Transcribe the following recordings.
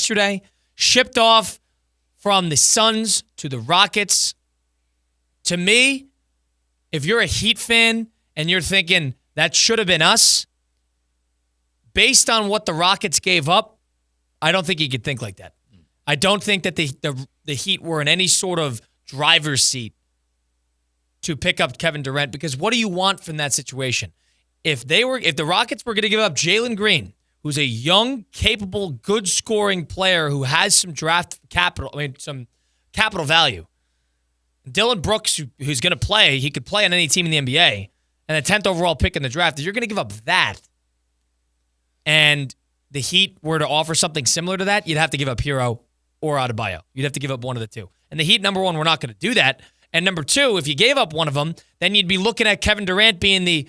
yesterday, shipped off from the Suns to the Rockets. To me, if you're a Heat fan and you're thinking that should have been us, based on what the Rockets gave up, I don't think you could think like that. I don't think that the Heat were in any sort of driver's seat to pick up Kevin Durant, because what do you want from that situation? If the Rockets were going to give up Jalen Green, who's a young, capable, good scoring player who has some draft capital, some capital value. Dylan Brooks, who's going to play, he could play on any team in the NBA, and the 10th overall pick in the draft, if you're going to give up that, and the Heat were to offer something similar to that, you'd have to give up Hero or Adebayo. You'd have to give up one of the two. And the Heat, number one, we're not going to do that. And number two, if you gave up one of them, then you'd be looking at Kevin Durant being the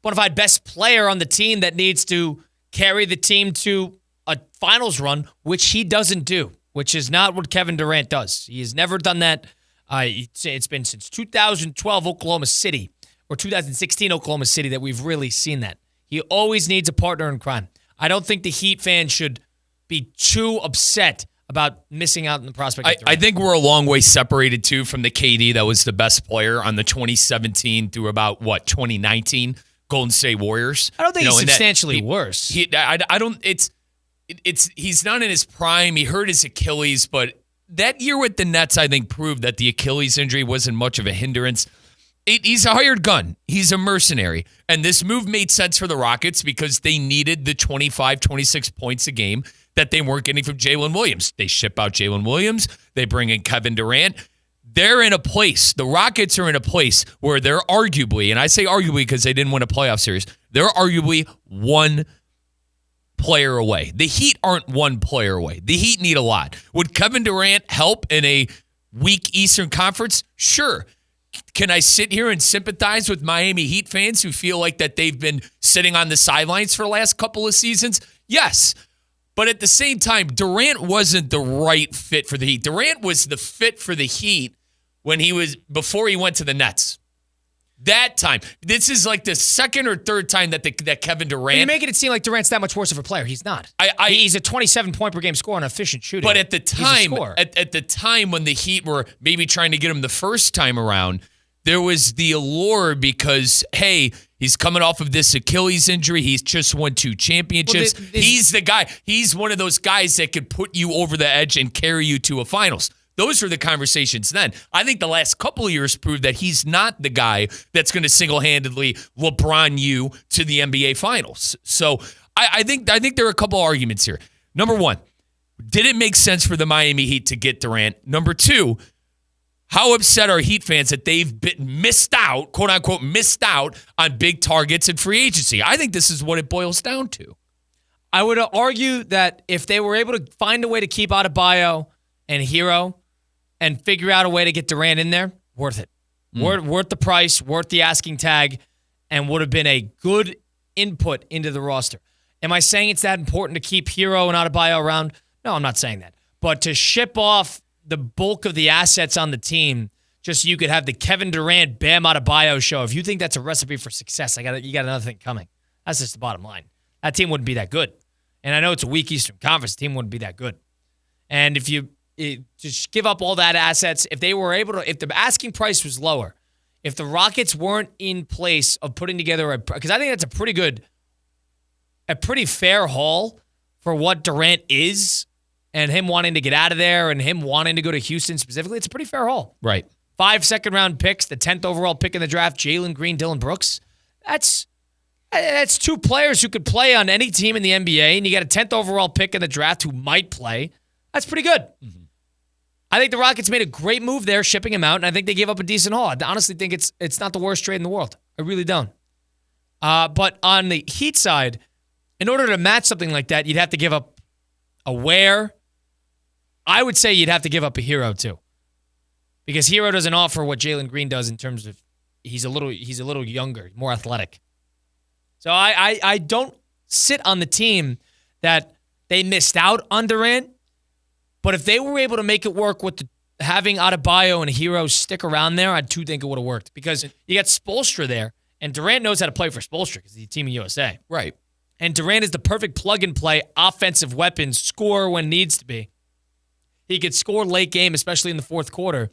bona fide best player on the team that needs to carry the team to a finals run, which he doesn't do, which is not what Kevin Durant does. He has never done that. It's been since 2012 Oklahoma City or 2016 Oklahoma City that we've really seen that. He always needs a partner in crime. I don't think the Heat fans should be too upset about missing out on the prospect. I think we're a long way separated, too, from the KD that was the best player on the 2017 through about, 2019 Golden State Warriors. I don't think he's substantially worse. He's not in his prime. He hurt his Achilles, but that year with the Nets, I think, proved that the Achilles injury wasn't much of a hindrance. He's a hired gun. He's a mercenary. And this move made sense for the Rockets because they needed the 25, 26 points a game that they weren't getting from Jalen Williams. They ship out Jalen Williams. They bring in Kevin Durant. They're in a place, the Rockets are in a place where they're arguably, and I say arguably because they didn't win a playoff series, they're arguably one player away. The Heat aren't one player away. The Heat need a lot. Would Kevin Durant help in a weak Eastern Conference? Sure. Can I sit here and sympathize with Miami Heat fans who feel like that they've been sitting on the sidelines for the last couple of seasons? Yes. But at the same time, Durant wasn't the right fit for the Heat. Durant was the fit for the Heat before he went to the Nets. That time. This is like the second or third time that Kevin Durant. You're making it seem like Durant's that much worse of a player. He's not. He's a 27-point per game scorer and efficient shooter. But at the time, at the time when the Heat were maybe trying to get him the first time around, there was the allure because, hey, he's coming off of this Achilles injury. He's just won 2 championships. He's the guy. He's one of those guys that could put you over the edge and carry you to a finals. Those were the conversations then. I think the last couple of years proved that he's not the guy that's going to single-handedly LeBron you to the NBA Finals. So I think there are a couple arguments here. Number one, did it make sense for the Miami Heat to get Durant? Number two, how upset are Heat fans that they've been missed out, quote-unquote, missed out on big targets and free agency? I think this is what it boils down to. I would argue that if they were able to find a way to keep Adebayo and Hero and figure out a way to get Durant in there, worth it. Worth the price, worth the asking tag, and would have been a good input into the roster. Am I saying it's that important to keep Hero and Adebayo around? No, I'm not saying that. But to ship off the bulk of the assets on the team just so you could have the Kevin Durant, Bam Adebayo show, if you think that's a recipe for success, you got another thing coming. That's just the bottom line. That team wouldn't be that good. And I know it's a weak Eastern Conference. The team wouldn't be that good. And if you just give up all that assets, if they were able to, if the asking price was lower, if the Rockets weren't in place of putting together because I think that's a pretty fair haul for what Durant is and him wanting to get out of there and him wanting to go to Houston specifically, it's a pretty fair haul. Right. 5 second-round picks, the 10th overall pick in the draft, Jalen Green, Dylan Brooks. That's 2 players who could play on any team in the NBA, and you got a 10th overall pick in the draft who might play. That's pretty good. Mm-hmm. I think the Rockets made a great move there, shipping him out, and I think they gave up a decent haul. I honestly think it's not the worst trade in the world. I really don't. But on the Heat side, in order to match something like that, you'd have to give up a Ware. I would say you'd have to give up a Hero too, because Hero doesn't offer what Jalen Green does in terms of he's a little younger, more athletic. So I don't sit on the team that they missed out on Durant. But if they were able to make it work with having Adebayo and Hero stick around there, I do think it would have worked. Because you got Spoelstra there, and Durant knows how to play for Spoelstra because he's Team USA. Right. And Durant is the perfect plug-and-play offensive weapon, score when needs to be. He could score late game, especially in the fourth quarter.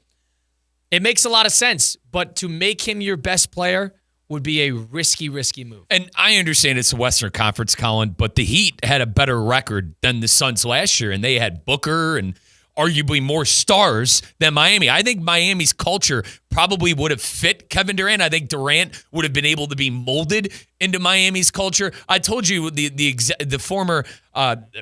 It makes a lot of sense, but to make him your best player would be a risky move. And I understand it's the Western Conference, Colin, but the Heat had a better record than the Suns last year, and they had Booker and arguably more stars than Miami. I think Miami's culture probably would have fit Kevin Durant. I think Durant would have been able to be molded into Miami's culture. I told you the former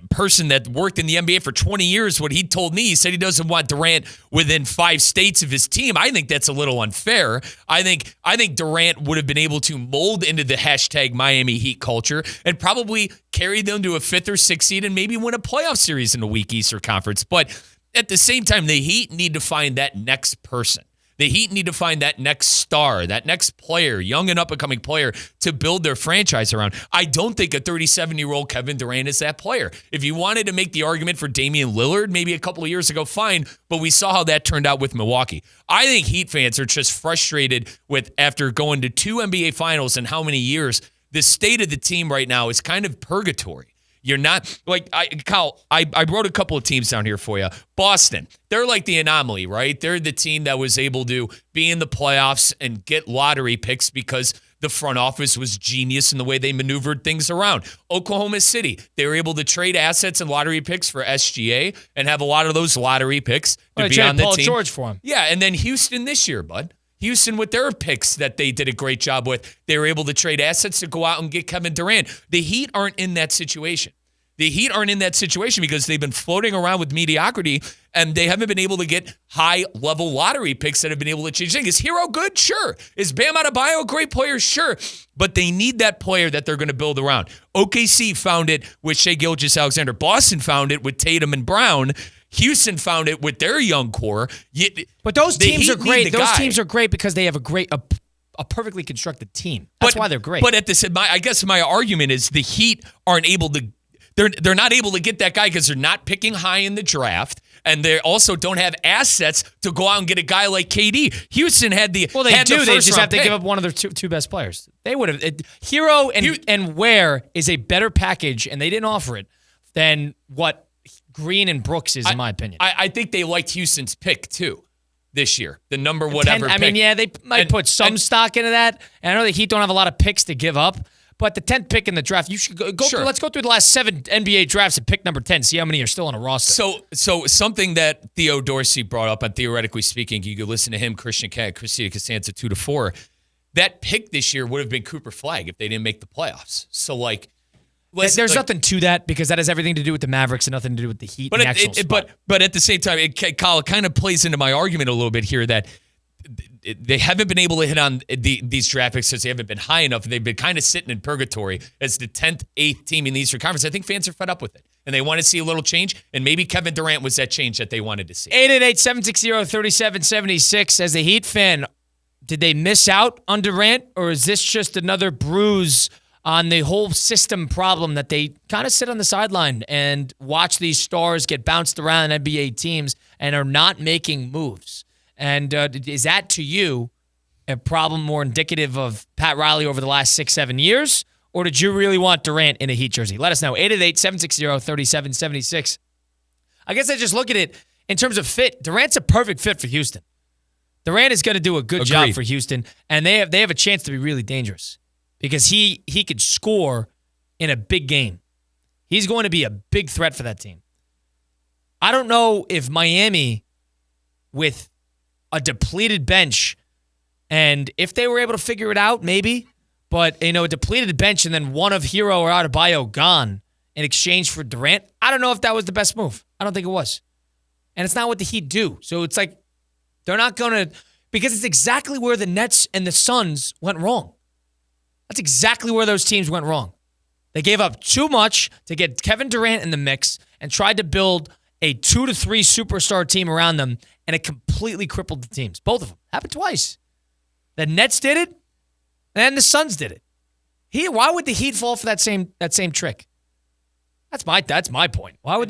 person that worked in the NBA for 20 years, what he told me, he said he doesn't want Durant within 5 states of his team. I think that's a little unfair. I think Durant would have been able to mold into the hashtag Miami Heat culture and probably carry them to a 5th or 6th seed and maybe win a playoff series in the weak Eastern Conference. But at the same time, the Heat need to find that next person. The Heat need to find that next star, that next player, young and up-and-coming player to build their franchise around. I don't think a 37-year-old Kevin Durant is that player. If you wanted to make the argument for Damian Lillard maybe a couple of years ago, fine, but we saw how that turned out with Milwaukee. I think Heat fans are just frustrated with, after going to 2 NBA Finals in how many years, the state of the team right now is kind of purgatory. You're not like Kyle. I wrote a couple of teams down here for you. Boston, they're like the anomaly, right? They're the team that was able to be in the playoffs and get lottery picks because the front office was genius in the way they maneuvered things around. Oklahoma City, they were able to trade assets and lottery picks for SGA and have a lot of those lottery picks to be on the Paul team. George for him. Yeah, and then Houston this year, bud. Houston, with their picks that they did a great job with, they were able to trade assets to go out and get Kevin Durant. The Heat aren't in that situation. The Heat aren't in that situation because they've been floating around with mediocrity and they haven't been able to get high-level lottery picks that have been able to change things. Is Hero good? Sure. Is Bam Adebayo a great player? Sure. But they need that player that they're going to build around. OKC found it with Shai Gilgeous-Alexander. Boston found it with Tatum and Brown. Houston found it with their young core. But those teams are great. Those teams are great because they have a perfectly constructed team. That's why they're great. But I guess my argument is the Heat aren't able to. They're not able to get that guy because they're not picking high in the draft, and they also don't have assets to go out and get a guy like KD. Houston had the well, they had do. The they just have to pick. give up one of their two best players. They would have. Hero and Ware is a better package, and they didn't offer it than what Green and Brooks is, in my opinion. I think they liked Houston's pick too this year. The number whatever. I mean, yeah, they might put some stock into that. And I know the Heat don't have a lot of picks to give up. But the 10th pick in the draft, you should go sure. through, let's go through the last 7 NBA drafts and pick number 10, see how many are still on a roster. So something that Theo Dorsey brought up, and theoretically speaking, you could listen to him, Christina Costanza 2-4. That pick this year would have been Cooper Flagg if they didn't make the playoffs. So there's nothing to that because that has everything to do with the Mavericks and nothing to do with the Heat. But at the same time, Kyle, kind of plays into my argument a little bit here that they haven't been able to hit on these draft picks because they haven't been high enough. They've been kind of sitting in purgatory as the 10th, 8th team in the Eastern Conference. I think fans are fed up with it, and they want to see a little change, and maybe Kevin Durant was that change that they wanted to see. 888-760-3776. As a Heat fan, did they miss out on Durant, or is this just another bruise on the whole system problem that they kind of sit on the sideline and watch these stars get bounced around in NBA teams and are not making moves? And is that, to you, a problem more indicative of Pat Riley over the last 6-7 years? Or did you really want Durant in a Heat jersey? Let us know. 888-760-3776. I guess I just look at it in terms of fit. Durant's a perfect fit for Houston. Durant is going to do a good job for Houston, and they have a chance to be really dangerous because he could score in a big game. He's going to be a big threat for that team. I don't know if Miami, with a depleted bench, and if they were able to figure it out, maybe, but a depleted bench and then one of Hero or Adebayo gone in exchange for Durant, I don't know if that was the best move. I don't think it was. And it's not what the Heat do. So it's like they're not going to, because it's exactly where the Nets and the Suns went wrong. That's exactly where those teams went wrong. They gave up too much to get Kevin Durant in the mix and tried to build a 2 to 3 superstar team around them, and it completely crippled the teams. Both of them. Happened twice. The Nets did it, and the Suns did it. Why would the Heat fall for that same trick? That's my point. Why would they